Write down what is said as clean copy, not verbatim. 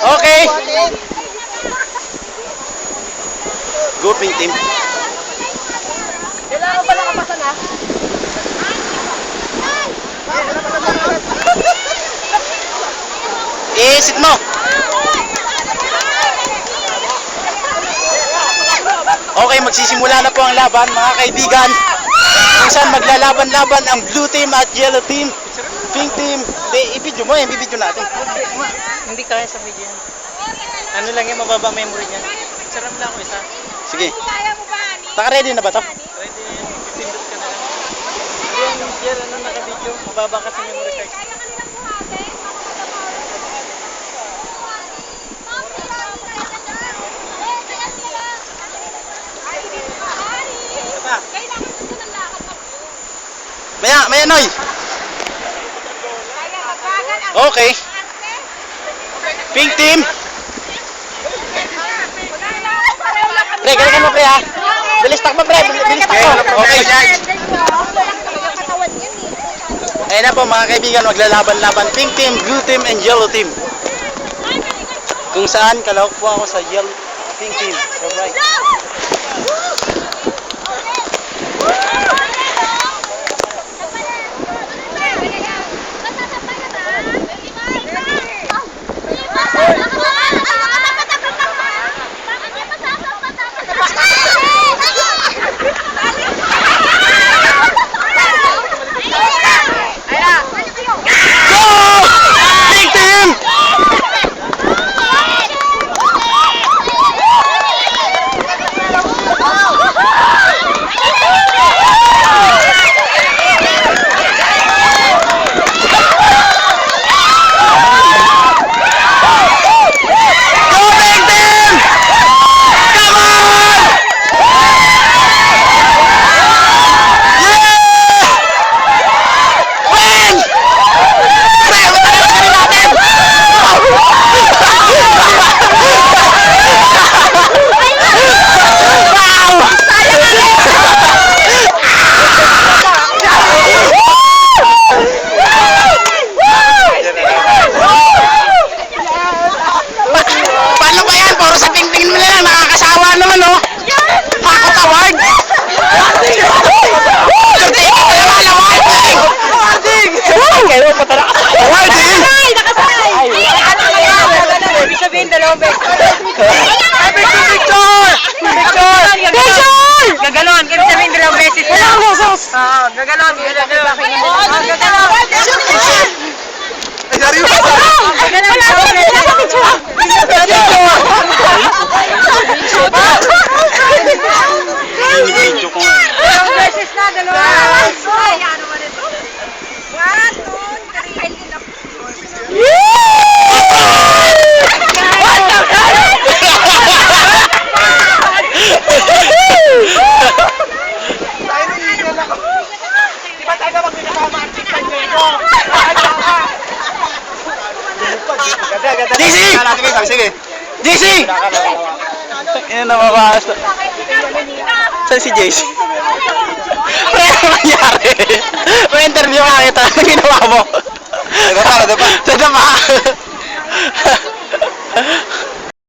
Okay. Go pink team. Kailangan pala kapasan ha? Isit mo. Okay, magsisimula na po ang laban mga kaibigan. Kung saan maglalaban-laban ang blue team at yellow team. Pink team. I-video mo yan, i-video natin. Hindi kaya sa video yan. Ano lang yung mababa memory niya. Sarap lang ako isa. Sige. Naka-ready na ba to? Ready, pipindot ka na lang. Hindi yan, ano naka-video. Mababa kasi memory card. Maya Noy. Okay. Pink team. Pre, galingan mo pre ha. Bilis takbo pre, bilis takbo. Okay. Ayun na po mga kaibigan, maglalaban-laban. Pink team, blue team, and yellow team. Kung saan, kalahok po ako sa yellow, pink team. So right. Gagalon, kasi sabihin dalawang beses na. Gagalon. Ay, dari mo! Dalawang beses na, dalawa. Ay, ano man ito? 1, 2, 3. JC! JC! Ina na mabakas to. Saan si JC? Pre, ano nangyari? May interview ka kita. Ano ginawa mo? Sa dapa. Sa dapa.